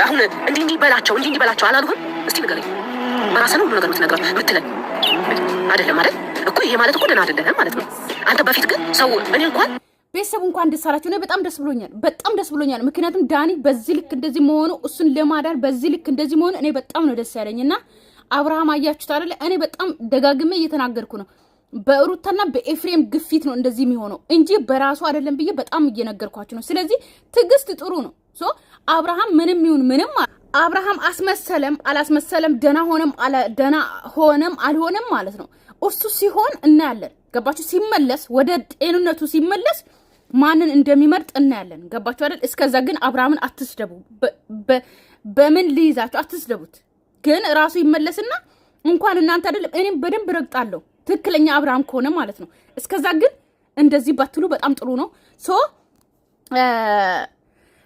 አሁን እንዲህ በላቸው አላልኩም? እስቲ ንገረኝ። በራስህ ነው ሁሉ ነገር የምትነግረው ብትለን አይደለም አይደል እኮ። ይሄ ማለት እኮ ደህና አይደለም ማለት ነው። አንተ በፊት ግን ሰው እኔ እንኳን ቤተሰቡ እንኳን ደስ አላችሁ። እኔ በጣም ደስ ብሎኛል። ምክንያቱም ዳኒ በዚህ ልክ እንደዚህ መሆኑ እሱን ለማዳን በዚህ ልክ እንደዚህ መሆኑ እኔ በጣም ነው ደስ ያለኝና አብርሃም አያችሁት አይደል? እኔ በጣም ደጋግሜ እየተናገርኩ ነው። በሩታና በኤፍሬም ግፊት ነው እንደዚህ የሚሆነው እንጂ በራሱ አይደለም ብዬ በጣም እየነገርኳችሁ ነው። ስለዚህ ትዕግስት ጥሩ ነው። አብርሃም ምንም ይሁን ምንም አብርሃም አስመሰለም አላስመሰለም ደና ሆነም አልሆነም ማለት ነው። እሱ ሲሆን እናያለን። ገባችሁ? ሲመለስ ወደ ጤንነቱ ሲመለስ ማንን እንደሚመርጥ እናያለን። ገባችሁ አይደል? እስከዛ ግን አብርሃምን አትስደቡ። በምን ሊይዛችሁ አትስደቡት። ግን ራሱ ይመለስና እንኳን እናንተ አይደለም እኔም በደንብ ረግጣለሁ ትክክለኛ አብርሃም ከሆነ ማለት ነው። እስከዛ ግን እንደዚህ ባትሉ በጣም ጥሩ ነው።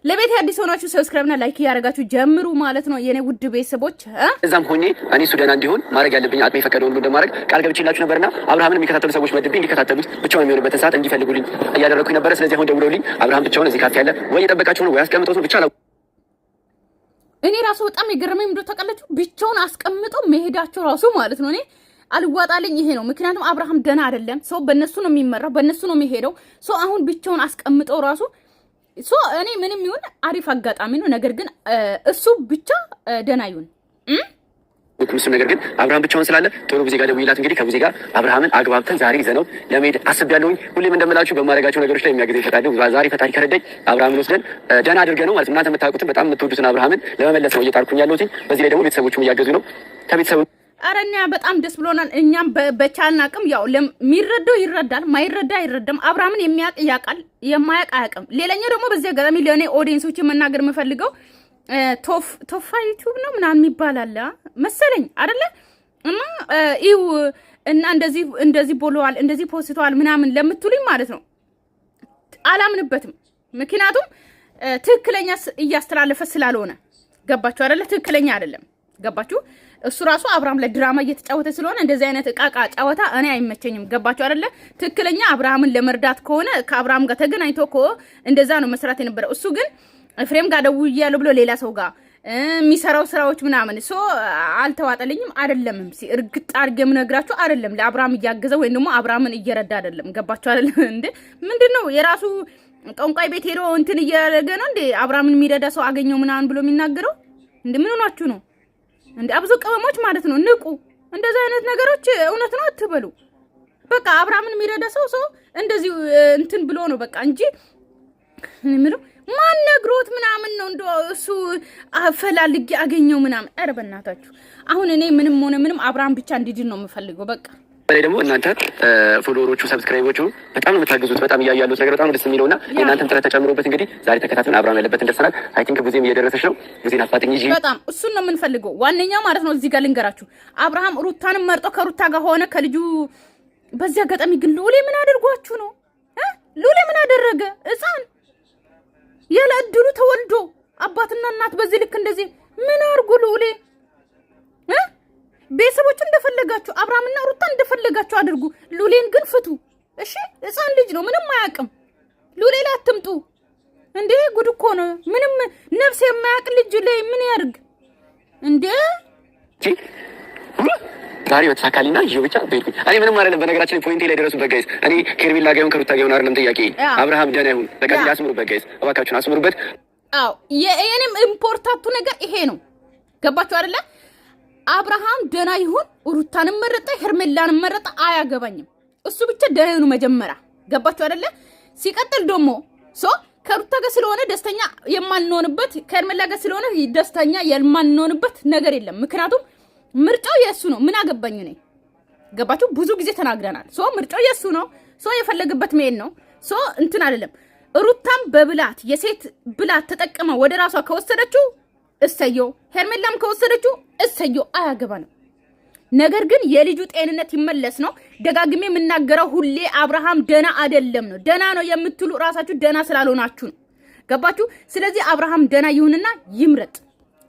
ለቤት አዲስ ሆናችሁ ሰብስክራይብና ላይክ ያደርጋችሁ ጀምሩ ማለት ነው የኔ ውድ ቤተሰቦች። እዛም ሆኜ እኔ እሱ ደህና እንዲሆን ማድረግ ያለብኝ አቅሜ የፈቀደውን ሁሉ እንደማድረግ ቃል ገብቼላችሁ ነበርና አብርሃምን የሚከታተሉ ሰዎች መድቤ እንዲከታተሉት ብቻውን የሚሆንበትን ሰዓት እንዲፈልጉልኝ እያደረኩኝ ነበረ። ስለዚህ አሁን ደውለውልኝ አብርሃም ብቻውን እዚህ ካፌ ያለ ወይ የጠበቃችሁ ነው ወይ አስቀምጦት ነው ብቻ ነው። እኔ ራሱ በጣም የገረመኝ ምንድነው ታውቃላችሁ? ብቻውን አስቀምጦ መሄዳቸው ራሱ ማለት ነው እኔ አልዋጣልኝ ይሄ ነው። ምክንያቱም አብርሃም ደህና አይደለም። ሰው በእነሱ ነው የሚመራው፣ በእነሱ ነው የሚሄደው። ሰው አሁን ብቻውን አስቀምጠው ራሱ እኔ ምንም ይሁን አሪፍ አጋጣሚ ነው። ነገር ግን እሱ ብቻ ደህና ይሁን እሱ ነገር ግን አብርሃም ብቻውን ስላለ ጥሩ ጊዜ ጋር ደውይላት። እንግዲህ ከጊዜ ጋር አብርሃምን አግባብተን ዛሬ ይዘነው ለመሄድ አስቤያለሁኝ። ሁሌም እንደምላችሁ በማድረጋቸው ነገሮች ላይ የሚያገዘኝ ፈጣሪ ዛሬ ፈጣሪ ከረዳኝ አብርሃምን ወስደን ደህና አድርገን ነው ማለት ነው። እናንተ የምታውቁትን በጣም የምትወዱትን አብርሃምን ለመመለስ ነው እየጣርኩኝ ያለሁት። በዚህ ላይ ደግሞ ቤተሰቦቹም እያገዙ ነው። ከቤተሰቡ አረኛ በጣም ደስ ብሎናል። እኛም በቻልን አቅም ያው ለሚረዳው ይረዳል፣ ማይረዳ አይረዳም። አብርሃምን የሚያውቅ ያውቃል፣ የማያውቅ አያውቅም። ሌላኛው ደግሞ በዚህ አጋጣሚ ለኔ ኦዲየንሶች መናገር የምፈልገው ቶፋ ዩቲዩብ ነው ምናምን የሚባል መሰለኝ አይደለ? እና እንደዚህ ቦለዋል እንደዚህ ፖስተዋል ምናምን ለምትሉኝ ማለት ነው አላምንበትም። ምክንያቱም ትክክለኛ እያስተላለፈ ስላልሆነ ገባችሁ አይደለ? ትክክለኛ አይደለም። ገባችሁ? እሱ ራሱ አብርሃም ለድራማ እየተጫወተ ስለሆነ እንደዚህ አይነት እቃቃ ጫወታ እኔ አይመቸኝም። ገባችሁ አይደለ? ትክክለኛ አብርሃምን ለመርዳት ከሆነ ከአብርሃም ጋር ተገናኝቶ እንደዛ ነው መስራት የነበረው። እሱ ግን ኤፍሬም ጋር ደውያለሁ ብሎ ሌላ ሰው ጋር የሚሰራው ስራዎች ምናምን አልተዋጠልኝም። አይደለምም እርግጥ አድርጌ የምነግራችሁ አይደለም ለአብርሃም እያገዘ ወይም ደግሞ አብርሃምን እየረዳ አይደለም። ገባችሁ አይደለ? እንዴ ምንድነው የራሱ ጠንቋይ ቤት ሄዶ እንትን እያደረገ ነው እንዴ አብርሃምን የሚረዳ ሰው አገኘው ምናምን ብሎ የሚናገረው? እንዴ ምን ሆናችሁ ነው እንዴ? አብዙ ቅመሞች ማለት ነው ንቁ። እንደዛ አይነት ነገሮች እውነት ነው አትበሉ። በቃ አብርሃምን የሚረዳ ሰው እንደዚህ እንትን ብሎ ነው በቃ እንጂ ምንም ማን ነግሮት ምናምን ነው እንደው እሱ አፈላልጌ አገኘው ምናምን። ኧረ በእናታችሁ አሁን እኔ ምንም ሆነ ምንም አብርሃም ብቻ እንዲድን ነው የምፈልገው በቃ። በላይ ደግሞ እናንተ ፎሎወሮቹ ሰብስክራይቦቹ በጣም ነው የምታገዙት። በጣም ያያሉት ነገር በጣም ደስ የሚለውና የእናንተም ጥረት ተጨምሮበት እንግዲህ ዛሬ ተከታትለን አብርሃም ያለበት እንደርሰናል። አይ ቲንክ ጊዜም እየደረሰች ነው። ጊዜን አፋጥኝ ይዤ በጣም እሱን ነው የምንፈልገው ዋነኛው ማለት ነው። እዚህ ጋር ልንገራችሁ አብርሃም ሩታንም መርጦ ከሩታ ጋር ሆነ ከልጁ። በዚህ አጋጣሚ ግን ሉሌ ምን አድርጓችሁ ነው? ሉሌ ምን አደረገ? ሕፃን ያለ እድሉ ተወልዶ አባትና እናት በዚህ ልክ እንደዚህ ምን አርጉ? ሉሌ ቤተሰቦቹ እንደፈለጋችሁ አብርሃምና ሩታ እንደፈለጋችሁ አድርጉ። ሉሌን ግን ፍቱ እሺ። ሕፃን ልጅ ነው ምንም አያውቅም። ሉሌ ላይ አትምጡ እንዴ! ጉድ እኮ ነው። ምንም ነፍስ የማያውቅ ልጅ ላይ ምን ያርግ እንዴ? ዛሬ ወጣካሊና ይብቻ በይልኩ እኔ ምንም አይደለም። በነገራችን ላይ ፖይንቴ ላይ ደረሱበት ጋይስ። እኔ ኬርቢላ ጋር ከሩታ ጋር አይደለም ጥያቄ። አብርሃም ደህና ይሁን በቃ ያስምሩበት ጋይስ፣ እባካችሁን አስምሩበት። አዎ የኔም ኢምፖርታንቱ ነገር ይሄ ነው። ገባችሁ አይደለ? አብርሃም ደህና ይሁን። ሩታንም መረጠ ሄርሜላንም መረጠ አያገባኝም። እሱ ብቻ ደህና ይሁን መጀመሪያ። ገባችሁ አይደለ? ሲቀጥል ደግሞ ከሩታ ጋር ስለሆነ ደስተኛ የማንሆንበት ከሄርሜላ ጋር ስለሆነ ደስተኛ የማንሆንበት ነገር የለም። ምክንያቱም ምርጫው የሱ ነው። ምን አገባኝ ነኝ። ገባችሁ? ብዙ ጊዜ ተናግረናል። ምርጫው የሱ ነው። የፈለገበት መሄድ ነው። እንትን አይደለም። ሩታም በብላት የሴት ብላት ተጠቅማ ወደ ራሷ ከወሰደችው እሰየው፣ ሄርሜላም ከወሰደችው እሰየው፣ አያገባ ነው። ነገር ግን የልጁ ጤንነት ይመለስ ነው። ደጋግሜ የምናገረው ሁሌ አብርሃም ደና አይደለም ነው። ደና ነው የምትሉ ራሳችሁ ደና ስላልሆናችሁ ነው። ገባችሁ? ስለዚህ አብርሃም ደና ይሁንና ይምረጥ።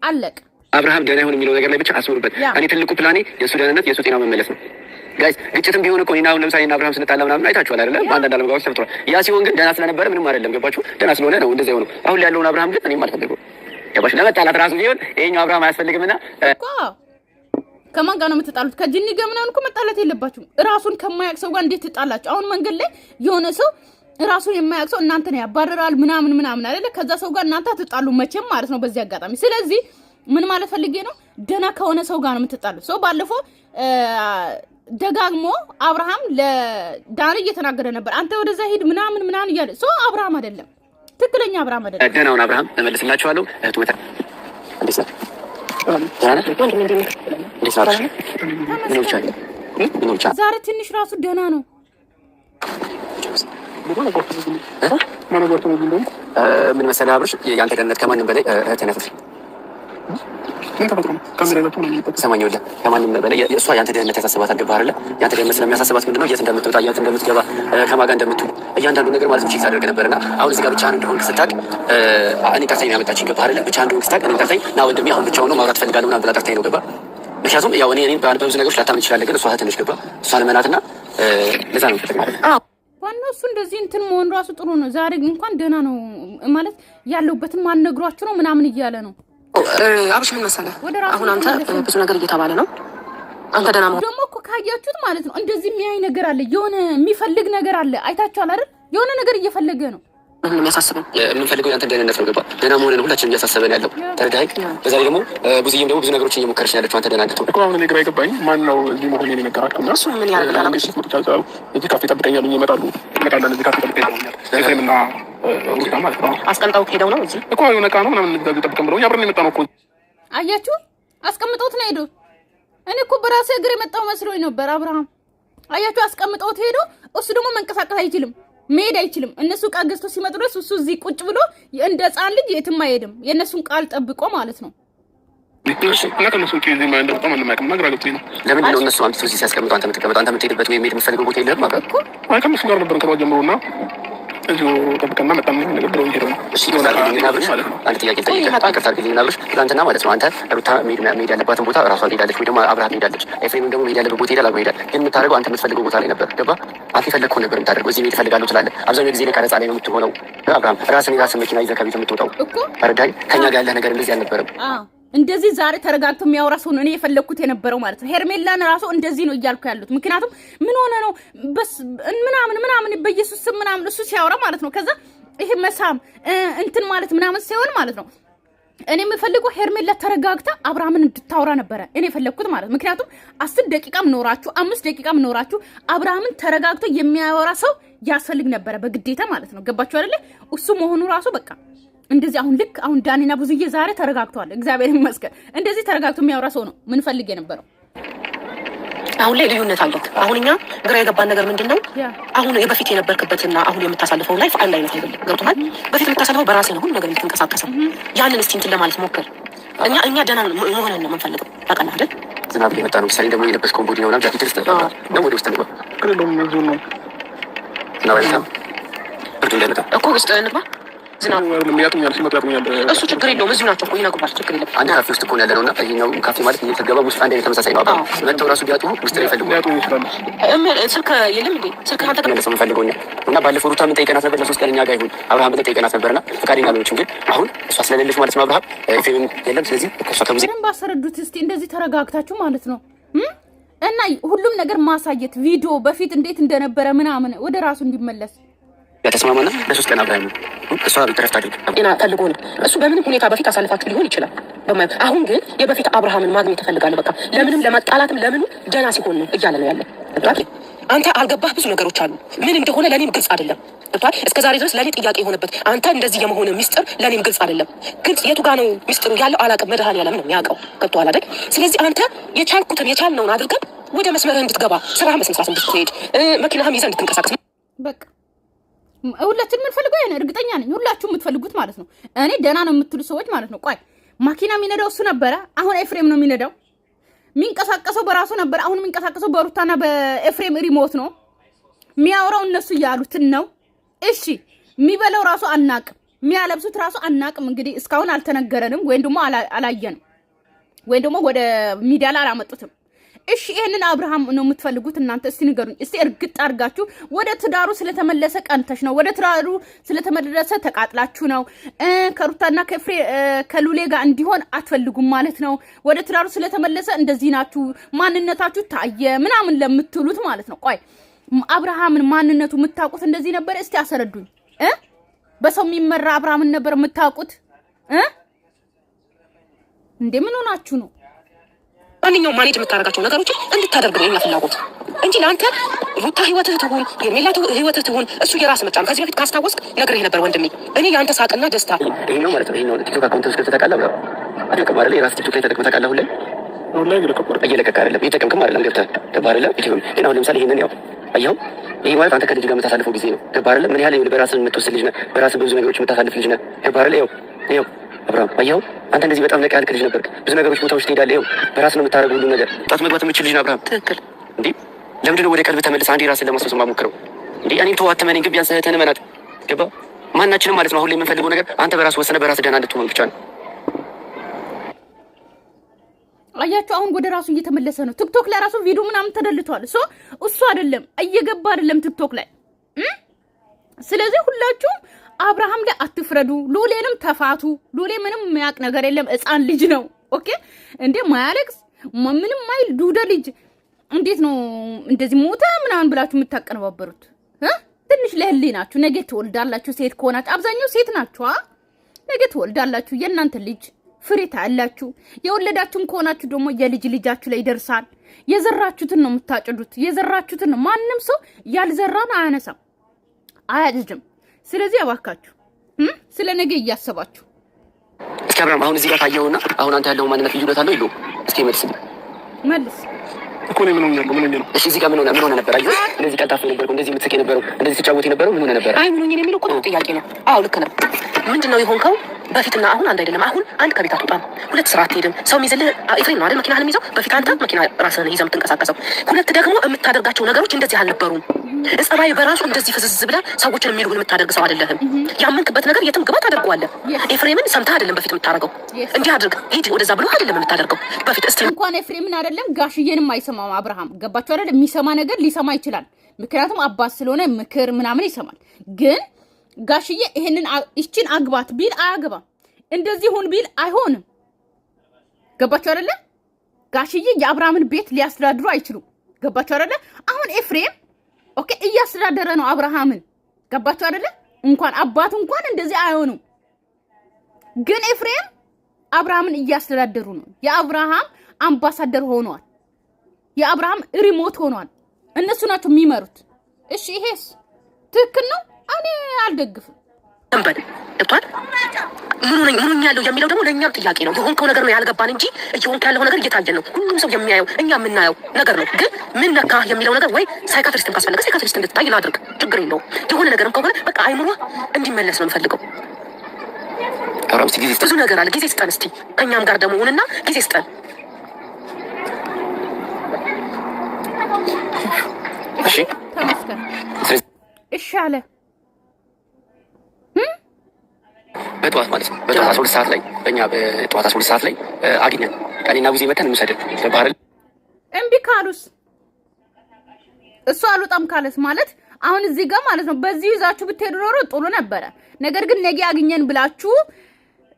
አለቀ። አብርሃም ደና ይሁን የሚለው ነገር ላይ ብቻ አስምሩበት። እኔ ትልቁ ፕላኔ የሱ ደህንነት የሱ ጤና መመለስ ነው። ጋይስ ግጭትም ቢሆን እኮ እኔና አሁን ለምሳሌ እና አብርሃም ስንጣላ ምናምን አይታችኋል አይደለ? በአንዳንድ አለመግባባቶች ተፈጥሯል። ያ ሲሆን ግን ደና ስለነበረ ምንም አይደለም። ገባችሁ? ደና ስለሆነ ነው እንደዛ የሆነው። አሁን ላይ ያለውን አብርሃም ግን እኔም አልፈልገውም። ገባሽ? ለመጣላት ራሱ ቢሆን ይሄኛው አብርሃም አያስፈልግምና እኮ ከማን ጋር ነው የምትጣሉት? ከጅኒ ጋር ምናምን እኮ መጣላት የለባችሁም። ራሱን ከማያውቅ ሰው ጋር እንዴት ትጣላችሁ? አሁን መንገድ ላይ የሆነ ሰው ራሱን የማያውቅ ሰው እናንተን ያባረራል ምናምን አይደለ? ከዛ ሰው ጋር እናንተ ትጣሉ መቼም ማለት ነው በዚህ አጋጣሚ። ስለዚህ ምን ማለት ፈልጌ ነው፣ ደና ከሆነ ሰው ጋር ነው የምትጣሉት። ሰው ባለፈው ደጋግሞ አብርሃም ለዳኒ እየተናገረ ነበር፣ አንተ ወደዛ ሂድ ምናምን እያለ ሰው አብርሃም አይደለም፣ ትክክለኛ አብርሃም አይደለም። ደናውን አብርሃም እመልስላችኋለሁ። እህቱ ወታ እንዴት ነው? ዛሬ ትንሽ ራሱ ደህና ነው። ምን መሰለህ አብርሽ፣ የአንተ ደህንነት ከማንም በላይ እህትህ ናት። ሰማኝ ወደ ከማንም በላይ የእሷ የአንተ ደህንነት ያሳስባታል። ገባህ አይደለ? የአንተ ደህንነት ስለሚያሳስባት ምንድነው የት እንደምትወጣ የት እንደምትገባ ከማን ጋር እንደምትውል እያንዳንዱ ነገር ማለት ነው ቼክ ታደርግ ነበርና አሁን እዚህ ጋር ብቻህን እንደሆንክ ስታውቅ እኔ ጠርታኝ ነው ያመጣችኝ። ገባህ አይደለ? ብቻህን እንደሆንክ ስታውቅ እኔ ጠርታኝ ና ወንድሜ አሁን ብቻውን ነው ማውራት ፈልጋለሁ ምናምን ብላ ጠርታኝ ነው። ገባህ? ምክንያቱም ያው እኔ በብዙ ነገሮች ላታምን ትችላለህ፣ ግን እሷ እህትህ ነች። ገባህ? እሷን መናትና ለዛ ነው ፍትህ ማለት ነው። ዋናው እሱ እንደዚህ እንትን መሆን ራሱ ጥሩ ነው። ዛሬ እንኳን ደህና ነው ማለት ያለውበትን ማን ነግሯችሁ ነው ምናምን እያለ ነው። አብሽ ምን መሰለህ፣ አሁን አንተ ብዙ ነገር እየተባለ ነው። አንተ ደህና ነው ደግሞ እኮ ካያችሁት ማለት ነው እንደዚህ የሚያይ ነገር አለ፣ የሆነ የሚፈልግ ነገር አለ። አይታችኋል አይደል? የሆነ ነገር እየፈለገ ነው። ምን የሚያሳስበን የምንፈልገው ያንተ ደህንነት ነው። ገባህ? ደህና መሆንን ሁላችንም እያሳሰበን ያለው ተረዳኸኝ? በዛ ላይ ደግሞ ብዙዬም ደግሞ ብዙ ነገሮችን እየሞከረች ያለችው አንተ ደህና እንድትሆን እኮ። አሁን እኔ ግራ የገባኝ ማን ነው እዚህ መሆኔን የነገራቸው? እሱ ምን ያደርጋል? እዚህ ካፌ ጠብቀኛል ይመጣሉ እንመጣለን። እዚህ ካፌ ጠብቀኛል ኤፍሬምና ሩታ ማለት ነው። አስቀምጠው ሄደው ነው እዚህ እኮ የሆነ ዕቃ ነው ምናምን እዚህ ጠብቀን ብለው አብረን የመጣ ነው እኮ። አያችሁ፣ አስቀምጠውት ነው ሄዶ። እኔ እኮ በራሴ እግር የመጣው መስሎኝ ነበር አብርሃም። አያችሁ፣ አስቀምጠውት ሄዶ። እሱ ደግሞ መንቀሳቀስ አይችልም፣ መሄድ አይችልም። እነሱ ቃል ገዝቶ ሲመጡ ድረስ እሱ እዚህ ቁጭ ብሎ እንደ ሕፃን ልጅ የትም አይሄድም። የእነሱን ቃል ጠብቆ ማለት ነው። ለምንድን ነው እነሱ አምጥተው እዚህ ሲያስቀምጡ አንተ የምትቀመጠው? አንተ የምትሄድበት ወይም የምትፈልገው ቦታ የለህም ማለት ነው? ከእነሱ ጋር ነበርን ከጠዋት ጀምሮ እና እዚሁ ጠብቀና መጣ ነገር ብለው ሄደው ነው። እሺ ይሆናል። አንድ ጥያቄ ልጠይቅህ፣ ይቅርታ አድርግልኝ ናብርሽ። ትናንትና ማለት ነው አንተ ሩታ መሄድ ያለባትን ቦታ እራሷ ሄዳለች፣ ወይ ደግሞ አብርሃም ሄዳለች፣ ኤፍሬም ደግሞ መሄድ ያለበት ቦታ ሄዳል፣ አብሮ ሄዳል። ግን የምታደርገው አንተ የምትፈልገው ቦታ ላይ ነበር። ገባህ? አንተ የፈለግከውን ነበር የምታደርገው። እዚህ መሄድ እፈልጋለሁ ትላለህ። አብዛኛው ጊዜ ላይ ቀረጻ ላይ ነው የምትሆነው። አብርሃም ራስን መኪና ይዘህ ከቤት የምትወጣው ተረዳኸኝ? ከእኛ ጋር ያለህ ነገር እንደዚህ አልነበረም። እንደዚህ ዛሬ ተረጋግቶ የሚያወራ ሰው ነው እኔ የፈለኩት የነበረው ማለት ነው። ሄርሜላን ራሱ እንደዚህ ነው እያልኩ ያሉት። ምክንያቱም ምን ሆነ ነው በስ ምናምን በኢየሱስ ስም ምናምን እሱ ሲያወራ ማለት ነው። ከዛ ይሄ መሳም እንትን ማለት ምናምን ሲሆን ማለት ነው እኔ የምፈልገው ሄርሜላ ተረጋግታ አብርሃምን እንድታወራ ነበረ እኔ የፈለኩት ማለት ነው። ምክንያቱም 10 ደቂቃም ኖራችሁ 5 ደቂቃም ኖራችሁ አብርሃምን ተረጋግቶ የሚያወራ ሰው ያስፈልግ ነበረ በግዴታ ማለት ነው። ገባችሁ አይደለ? እሱ መሆኑ ራሱ በቃ እንደዚህ አሁን ልክ አሁን ዳኒና ብዙዬ ዛሬ ተረጋግተዋል። እግዚአብሔር ይመስገን። እንደዚህ ተረጋግቶ የሚያወራ ሰው ነው ምን ፈልግ የነበረው። አሁን ላይ ልዩነት አለ። አሁን እኛ ግራ የገባን ነገር ምንድነው? አሁን የበፊት የነበርክበትና አሁን የምታሳልፈው ላይፍ አንድ አይነት አይደለም። ገብቶሃል? በፊት የምታሳልፈው በራስህ ነው ሁሉ ነገር የምትንቀሳቀሰው። ያንን እስቲ እንትን ለማለት ሞክር። እኛ ደህና መሆንን ነው የምንፈልገው። ታውቃለህ አይደል? ዝናብ እየመጣ ነው። ምሳሌ ደግሞ የለበስከውን ቦዲ ነው ጃኬት ውስጥ ነው ወደ ውስጥ ነው ከሌሎም ነው ነው ብርዱ እንዳይመጣ እኮ ውስጥ እንግባ። ዝናብ ያጥኛል ሲመጣ ያጥኛል። እሱ ችግር የለውም። እዚሁ ናቸው እኮ ይነግሩሃል። ችግር የለም። አንድ ካፌ ውስጥ እኮ ነው ያለነውና ይሄኛው ካፌ ማለት እየተገባ ውስጥ አንድ አይነት ተመሳሳይ ነው። መተው ራሱ ቢያጡ ውስጥ ላይ ፈልጉ ያጡ ይችላል። ስልክ የለም እንዴ? ስልክ አንተ ከመለሰ ምን ፈልጎኛል? እና ባለፈው ሩታ ምን ጠይቀናት ነበር? ለሶስት ቀን እኛ ጋር ይሁን አብርሃም ብለን ጠይቀናት ነበርና ፈቃደኛ አልሆነችም። ግን አሁን እሷ ስለሌለች ማለት ነው አብርሃም ኤፍሬም የለም። ስለዚህ እሷ ከሙዚ ምንም ባሰረዱት እስቲ እንደዚህ ተረጋግታችሁ ማለት ነው እና ሁሉም ነገር ማሳየት ቪዲዮ በፊት እንዴት እንደነበረ ምናምን ወደ ራሱ እንዲመለስ ያተስማማና ለሶስት ቀን አብረን እሷ ተረፍታ አድርግ ጤና ፈልጎ ነው እሱ። በምንም ሁኔታ በፊት አሳልፋችሁ ሊሆን ይችላል። አሁን ግን የበፊት አብርሃምን ማግኘት ትፈልጋለህ። በቃ ለምንም ለመጣላትም ለምኑ ደህና ሲሆን ነው እያለ ነው ያለ። አንተ አልገባህ ብዙ ነገሮች አሉ። ምን እንደሆነ ለእኔም ግልጽ አይደለም። እስከ ዛሬ ድረስ ለእኔ ጥያቄ የሆነበት አንተ እንደዚህ የመሆን ሚስጥር ለእኔም ግልጽ አይደለም። ግልጽ የቱ ጋር ነው ሚስጥሩ ያለው አላውቅም። መድኃኒዓለም ነው የሚያውቀው። ገብቶሃል አይደል? ስለዚህ አንተ የቻልነውን አድርገን ወደ መስመርህ እንድትገባ ስራ መስራት እንድትሄድ መኪናህም ይዘህ እንድትንቀሳቀስ በቃ ሁላችን የምንፈልገው ያን እርግጠኛ ነኝ። ሁላችሁ የምትፈልጉት ማለት ነው። እኔ ደህና ነው የምትሉ ሰዎች ማለት ነው። ቆይ ማኪና የሚነዳው እሱ ነበረ። አሁን ኤፍሬም ነው የሚነዳው። የሚንቀሳቀሰው በራሱ ነበር። አሁን የሚንቀሳቀሰው በሩታና በኤፍሬም ሪሞት ነው። የሚያወራው እነሱ እያሉትን ነው። እሺ የሚበላው ራሱ አናቅም፣ የሚያለብሱት ራሱ አናቅም። እንግዲህ እስካሁን አልተነገረንም፣ ወይም ደግሞ አላየንም፣ ወይም ደግሞ ወደ ሚዲያ ላይ አላመጡትም። እሺ ይሄንን አብርሃም ነው የምትፈልጉት እናንተ? እስቲ ንገሩኝ። እስቲ እርግጥ አድርጋችሁ ወደ ትዳሩ ስለተመለሰ ቀንተሽ ነው? ወደ ትዳሩ ስለተመለሰ ተቃጥላችሁ ነው? ከሩታና ከሉሌ ጋር እንዲሆን አትፈልጉም ማለት ነው? ወደ ትዳሩ ስለተመለሰ እንደዚህ ናችሁ፣ ማንነታችሁ ታየ ምናምን ለምትሉት ማለት ነው። ቆይ አብርሃምን ማንነቱ የምታውቁት እንደዚህ ነበር? እስቲ አሰረዱኝ። በሰው የሚመራ አብርሃምን ነበር የምታውቁት? እንዴ ምን ሆናችሁ ነው? ማንኛውም ማኔጅ የምታደርጋቸው ነገሮች እንድታደርግ ነው የኛ ፍላጎት እንጂ ለአንተ ሩታ ህይወትህ ትሁን የሜላ ህይወትህ ትሁን እሱ የራስ መጫን። ከዚህ በፊት ካስታወስክ ነግሬህ ነበር ወንድሜ። እኔ የአንተ ሳቅና ደስታ ይሄ ነው ማለት ነው። ይሄ ነው ቲክቶክ አካውንት ውስጥ ተጠቃለለ አጥቅም አይደል? የራስ ቲክቶክ ላይ ተጠቅመህ ታውቃለህ? ሁሌ እየለቀቅ አይደለም እየተጠቀምክም አይደለም። ገብተህ ገባህ አይደለም? ግን አሁን ለምሳሌ ይሄንን ያው አየኸው፣ ይሄ ማለት አንተ ከልጅ ጋር የምታሳልፈው ጊዜ ነው። ገባህ አይደለም? ምን ያህል በራስህ የምትወስድ ልጅ ነህ። በራስህ ብዙ ነገሮች የምታሳልፍ ልጅ ነህ። ገባህ አይደል? ይኸው አብርሃም አየኸው፣ አንተ እንደዚህ በጣም ነቃ ያልክ ልጅ ነበርክ። ብዙ ነገሮች ቦታዎች ትሄዳለህ። ይኸው በራስህ ነው የምታደርገው ሁሉ ነገር። ጣት መግባት የምችል ልጅ ነው አብርሃም። ትክክል እንዴ? ለምንድን ነው ወደ ቀልብ ተመልሰህ አንዴ ራስህን ለማስወሰን ማሞክረው? እንዴ እኔም ተው አትመነኝ፣ ግን ቢያንስ እህትህን እመናት። ገባህ? ማናችንም ማለት ነው አሁን ላይ የምንፈልገው ነገር አንተ በራስህ ወሰነህ በራስህ ደህና እንድትሆን ብቻ ነው። አያችሁ አሁን ወደ ራሱ እየተመለሰ ነው። ቲክቶክ ላይ ራሱ ቪዲዮ ምናምን ተደልቷል። እሱ አይደለም እየገባ አይደለም ቲክቶክ ላይ። ስለዚህ ሁላችሁም አብርሃም ላይ አትፍረዱ። ሉሌንም ተፋቱ። ሉሌ ምንም የሚያውቅ ነገር የለም፣ ሕፃን ልጅ ነው። ኦኬ እንዴ ማያለቅስ ምንም ማይል ዱደ ልጅ እንዴት ነው እንደዚህ ሞተ ምናምን ብላችሁ የምታቀነባበሩት? ትንሽ ለህሊናችሁ ነገ ትወልዳላችሁ። ሴት ከሆናችሁ አብዛኛው ሴት ናችሁ። ነገ ትወልዳላችሁ። የእናንተ ልጅ ፍሬ ታያላችሁ። የወለዳችሁም ከሆናችሁ ደግሞ የልጅ ልጃችሁ ላይ ይደርሳል። የዘራችሁትን ነው የምታጭዱት። የዘራችሁትን ነው። ማንም ሰው ያልዘራን አያነሳም አያጭድም። ስለዚህ አባካችሁ ስለ ነገ እያሰባችሁ እስኪ አብርሃም አሁን እዚህ ጋር ካየውና አሁን አንተ ያለው ማንነት ልዩነት አለው ይሉ እስኪ መልስ እኮ ነው። ምን ሆነ? እሺ እዚህ ጋር ምን ሆነ ነበር? አየሁ እንደዚህ ቀልጣፋ ነበርኩ፣ እንደዚህ የምትስቅ የነበረው፣ እንደዚህ ትጫወት የነበረው ምን ሆነ ነበር? አይ ምን ሆነ የሚለው እኮ ጥያቄ ነው። አዎ ልክ ነው። ምንድነው የሆንከው? በፊትና አሁን አንድ አይደለም። አሁን አንድ ከቤት አትወጣም፣ ሁለት ስራ አትሄድም። ሰው የሚይዝልህ ኤፍሬም ነው አይደል? መኪናህን የሚይዘው በፊት አንተ መኪና ራስህን ይዘህ የምትንቀሳቀሰው። ሁለት ደግሞ የምታደርጋቸው ነገሮች እንደዚህ አልነበሩም። ጸባይ በራሱ እንደዚህ ፍዝዝ ብለህ ሰዎችን የሚሉህን የምታደርግ ሰው አይደለህም። ያመንክበት ነገር የትም ግባ ታደርገዋለህ። ኤፍሬምን ሰምተህ አይደለም በፊት የምታደርገው። እንዲህ አድርግ ሂድ ወደዛ ብሎ አይደለም የምታደርገው በፊት። እስቲ እንኳን ኤፍሬምን አይደለም ጋሽዬንም አይሰማም አብርሃም። ገባችሁ አይደል? የሚሰማ ነገር ሊሰማ ይችላል፣ ምክንያቱም አባት ስለሆነ ምክር ምናምን ይሰማል። ግን ጋሽዬ ይሄንን እቺን አግባት ቢል አያገባም፣ እንደዚህ ሁን ቢል አይሆንም። ገባችሁ አይደለ? ጋሽዬ የአብርሃምን ቤት ሊያስተዳድሩ አይችሉም። ገባችሁ አይደለ? አሁን ኤፍሬም ኦኬ እያስተዳደረ ነው አብርሃምን። ገባችሁ አይደለ? እንኳን አባቱ እንኳን እንደዚህ አይሆኑም። ግን ኤፍሬም አብርሃምን እያስተዳደሩ ነው። የአብርሃም አምባሳደር ሆኗል። የአብርሃም ሪሞት ሆኗል። እነሱ ናቸው የሚመሩት። እሺ ይሄስ ትክክል ነው? እኔ አልደግፍም። እንበል ገብቷል። ምን ያለው የሚለው ደግሞ ለእኛም ጥያቄ ነው። የሆንከው ነገር ነው ያልገባን እንጂ እየሆንክ ያለው ነገር እየታየን ነው። ሁሉም ሰው የሚያየው እኛ የምናየው ነገር ነው። ግን ምን ነካ የሚለው ነገር ወይ ሳይካትሪስትን ካስፈለገ ሳይካትሪስት እንድትታይ ላድርግ፣ ችግር የለውም። የሆነ ነገርም ከሆነ በቃ አይምሮ እንዲመለስ ነው የምፈልገው። ብዙ ነገር አለ። ጊዜ ስጠን እስቲ። ከእኛም ጋር ደግሞ ሁንና ጊዜ ስጠን። እሺ ተመስገን። እሺ አለ በጠዋት ማለት ነው። በጠዋት 12 ሰዓት ላይ በእኛ በጠዋት 12 ሰዓት ላይ አግኘን። ቀኔና ጊዜ መተን እንውሰድን በባህል እምቢ ካሉስ እሱ አልወጣም ካለስ ማለት አሁን እዚህ ጋር ማለት ነው። በዚህ ይዛችሁ ብትሄዱ ኖሮ ጥሩ ነበረ። ነገር ግን ነገ አግኘን ብላችሁ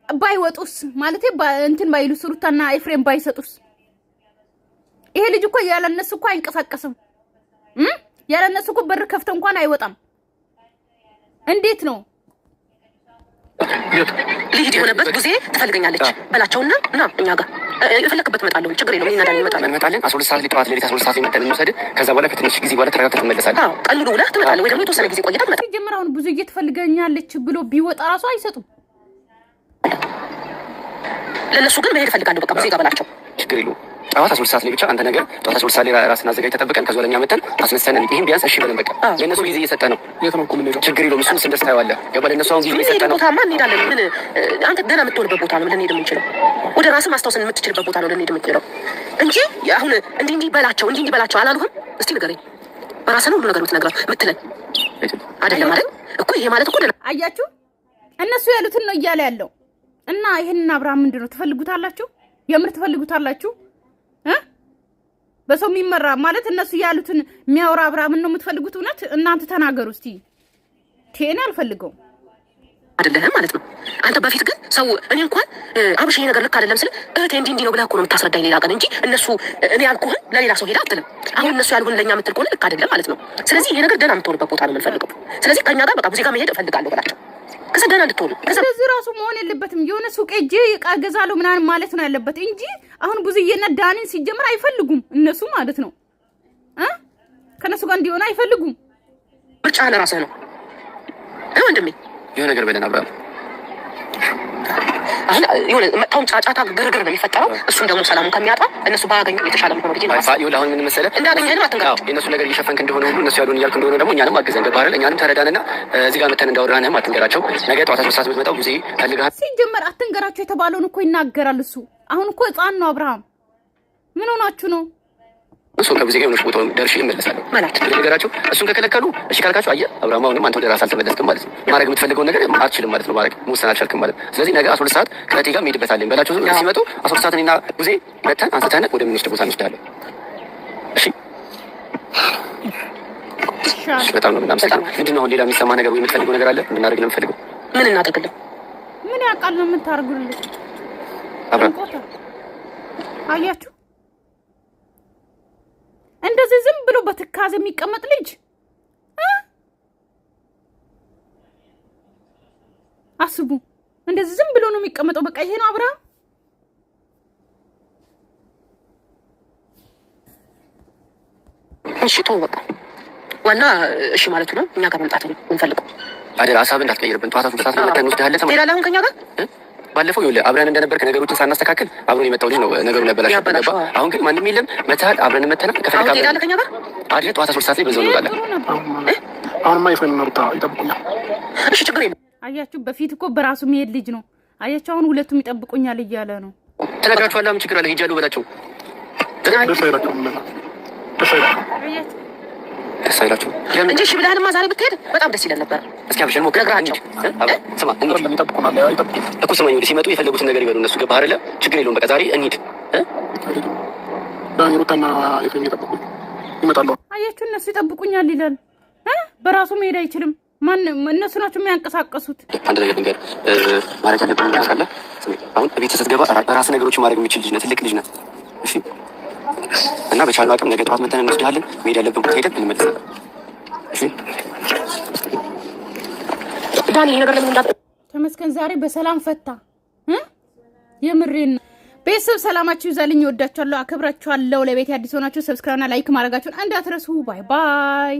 ባይወጡስ ማለት እንትን ባይሉስ ሩታና ኤፍሬም ባይሰጡስ? ይሄ ልጅ እኮ ያለነሱ እኮ አይንቀሳቀስም። ያለነሱ እኮ በር ከፍተ እንኳን አይወጣም። እንዴት ነው ልሂድ የሆነበት ጊዜ ትፈልገኛለች በላቸውና ና እኛ ጋር የፈለክበት እመጣለሁ። ችግር የለውም። እኛ ዳን እንመጣለን። 12 ሰዓት ጠዋት ሌሊት 12 ሰዓት መተን እንውሰድ። ከዛ በኋላ ከትንሽ ጊዜ በኋላ ተረጋግተህ ትመለሳለህ። አዎ ቀን ሙሉ ውለህ ትመጣለህ፣ ወይ ደግሞ የተወሰነ ጊዜ ቆይተህ ትመጣለህ። ጀምር አሁን ብዙ እየተፈልገኛለች ብሎ ቢወጣ ራሱ አይሰጡም። ለነሱ ግን መሄድ እፈልጋለሁ። በቃ ብዙ ይገባላቸው። ችግር የለውም። ጠዋት 12 ሰዓት ላይ ብቻ አንተ ነገር ጠዋት 12 ሰዓት ላይ ራስን አዘጋጅ ተጠብቀን ከዛ ለኛ መተን አስነሳን። ይሄን ቢያንስ እሺ በለን በቃ ለነሱ ጊዜ እየሰጠ ነው። የት ነው እኮ ምን ችግር የለውም። እሱን ስንደርስ ታየዋለህ። ገባ ለነሱ አሁን ጊዜ እየሰጠ ነው። ቦታማ እንሄዳለን። ምን አንተ ደህና የምትሆንበት ቦታ ነው ልንሄድ የምንችለው። ወደ ራስህ ማስታወስን የምትችልበት ቦታ ነው ልንሄድ የምንችለው እንጂ አሁን እንዲህ በላቸው እንዲህ በላቸው አላሉህም። እስቲ ንገረኝ። በራስህ ነው ሁሉ ነገር የምትነግረው የምትለኝ አይደለም አይደል እኮ። ይሄ ማለት እኮ አያችሁ እነሱ ያሉትን ነው እያለ ያለው እና ይሄንን አብርሃም ምንድነው ትፈልጉታላችሁ? የምር ትፈልጉታላችሁ? በሰው የሚመራ ማለት እነሱ ያሉትን የሚያወራ አብርሃምን ነው የምትፈልጉት? እውነት እናንተ ተናገሩ እስቲ። ቴና አልፈልገው አይደለም ማለት ነው። አንተ በፊት ግን ሰው እኔ እንኳን አብሽ ይሄ ነገር ልክ አይደለም ስለ እህቴ እንዲህ ነው ብለህ እኮ ነው የምታስረዳኝ ሌላ ቀን እንጂ እነሱ እኔ ያልኩህን ለሌላ ሰው ሄዳ አትልም። አሁን እነሱ ያልኩህን ለኛ የምትል ከሆነ ልክ አይደለም ማለት ነው። ስለዚህ ይሄ ነገር ደህና የምትሆንበት ቦታ ነው የምንፈልገው። ስለዚህ ከኛ ጋር በቃ ሙዚቃ መሄድ እፈልጋለሁ በላቸው። ከዛ ደህና እንድትሆኑ ስለዚህ ራሱ መሆን የለበትም። የሆነ ሱቅ ሄጄ ዕቃ እገዛለሁ ምናምን ማለት ነው ያለበት እንጂ አሁን ብዙዬና ዳኒን ሲጀምር አይፈልጉም እነሱ ማለት ነው። ከነሱ ጋር እንዲሆን አይፈልጉም። ምርጫ ለራስህ ነው ወንድሜ። የሆነ ነገር በለን አብርሃም። አሁን የሆነ መጣውን ጫጫታ ግርግር ነው የሚፈጠረው። እሱን ደግሞ ሰላሙን ከሚያጣ እነሱ ባገኙ የተሻለ ነው ብዬ ነው። አሁን ምን መሰለህ እንዳገኘህን አትንገራቸው። የእነሱ ነገር እየሸፈንክ እንደሆነ ሁሉ እነሱ ያሉን እያልክ እንደሆነ ደግሞ እኛንም አግዘን ገባህ አይደል? እኛንም ተረዳንና እዚህ ጋር መተን እንዳወራንህም አትንገራቸው። ነገ ጠዋት 3 ሰዓት የምትመጣው ጊዜ ፈልገሃል። ሲጀመር አትንገራቸው የተባለውን እኮ ይናገራል እሱ። አሁን እኮ ሕፃን ነው አብርሃም። ምን ሆናችሁ ነው? እሱ ከጊዜ ጋር ነው ቦታውን ደርሼ እመለሳለሁ ማለት ነው። ነገራቸው እሱን ከከለከሉ እሺ ካልካቸው አየህ አብርሃም አሁንም አንተ ወደ ራስህ አልተመለስክም ማለት ነው። ማድረግ የምትፈልገውን ነገር አትችልም ማለት ነው። ማድረግ መወሰን አልቻልክም ማለት ነው። ስለዚህ ነገ 12 ሰዓት ከእቴ ጋር እንሄድበታለን በላቸው። ሲመጡ 12 ሰዓት እኔና ጊዜ መተን አንስተን ወደ ምንወስድ ቦታ እንወስዳለን። እሺ እሺ። በጣም ነው ምናምን ምንድን ነው አሁን ሌላ የሚሰማ ነገር ወይ የምትፈልገው ነገር አለ? እንድናደርግ ነው የምትፈልገው? ምን እናደርግልህ? ምን ያውቃል ነው የምታደርጉልኝ? አብርሃም አያችሁ እንደዚህ ዝም ብሎ በትካዜ የሚቀመጥ ልጅ አስቡ። እንደዚህ ዝም ብሎ ነው የሚቀመጠው። በቃ ይሄ ነው አብርሃም። እሺ ተው በቃ ዋና እሺ ማለቱ ነው። እኛ ጋር መምጣት ነው የምንፈልገው። አደራ ሀሳብ እንዳትቀይርብን። ጠዋት 3 ሰዓት መተን እንወስድሃለን። ትሄዳለህ አሁን ከኛ ጋር ባለፈው ይኸውልህ አብረን እንደነበርክ ነገሮችን ሳናስተካክል አብሮን የመጣው ልጅ ነው ነገሩን ያበላሸው። አሁን ግን ማንም የለም። መተሃል አብረን መተናል። ከፈለክ ትሄዳለህ ከኛ ጋር አይደል? ጠዋት 3 ሰዓት ላይ በዛው እንወጣለን። አሁንማ ይፈን መርጣ ይጠብቁኛል። እሺ ችግር የለም። አያችሁ በፊት እኮ በራሱ የሚሄድ ልጅ ነው። አያችሁ አሁን ሁለቱም ይጠብቁኛል እያለ ነው። ተነግራችኋል። ምን ችግር አለ? ሄጃለሁ በላቸው። ደስ አይላቸውም። ደስ አይላችሁም እንጂ እሺ ብለህንማ ዛሬ ብትሄድ በጣም ደስ ይለን ነበር። እስኪ አብሽን ሞክር። ነግራቸው ስማ ይጠብቁናል። እኮ ስማኝ፣ ወደ ሲመጡ የፈለጉትን ነገር ይበሉ እነሱ። ገባህ አይደለ? ችግር የለውም። በቃ ዛሬ እንሂድ። ዳኒ ሩታና የፈኝ ይጠብቁኝ ይመጣሉ። አያችሁ እነሱ ይጠብቁኛል ይላል። በራሱ መሄድ አይችልም። ማን እነሱ ናቸው የሚያንቀሳቀሱት። አንድ ነገር ንገር ማድረግ ያለብን ነገር ካለ አሁን ቤት ስትገባ ራስ ነገሮችን ማድረግ የሚችል ልጅ ነህ፣ ትልቅ ልጅ ነህ። እሺ እና በቻልነው አቅም ነገ ጠዋት መተን እንወስድሃለን። መሄድ ያለብን ቦታ ሄደን እንመለሳለን። እሺ ዳኒ ይሄ ነገር ለምን ተመስገን ዛሬ በሰላም ፈታ። የምሬን ቤተሰብ ሰላማችሁ ይዛልኝ። እወዳችኋለሁ፣ አከብራችኋለሁ። ለቤት አዲስ ሆናችሁ ሰብስክራይብ እና ላይክ ማድረጋችሁን እንዳትረሱ። ባይ ባይ።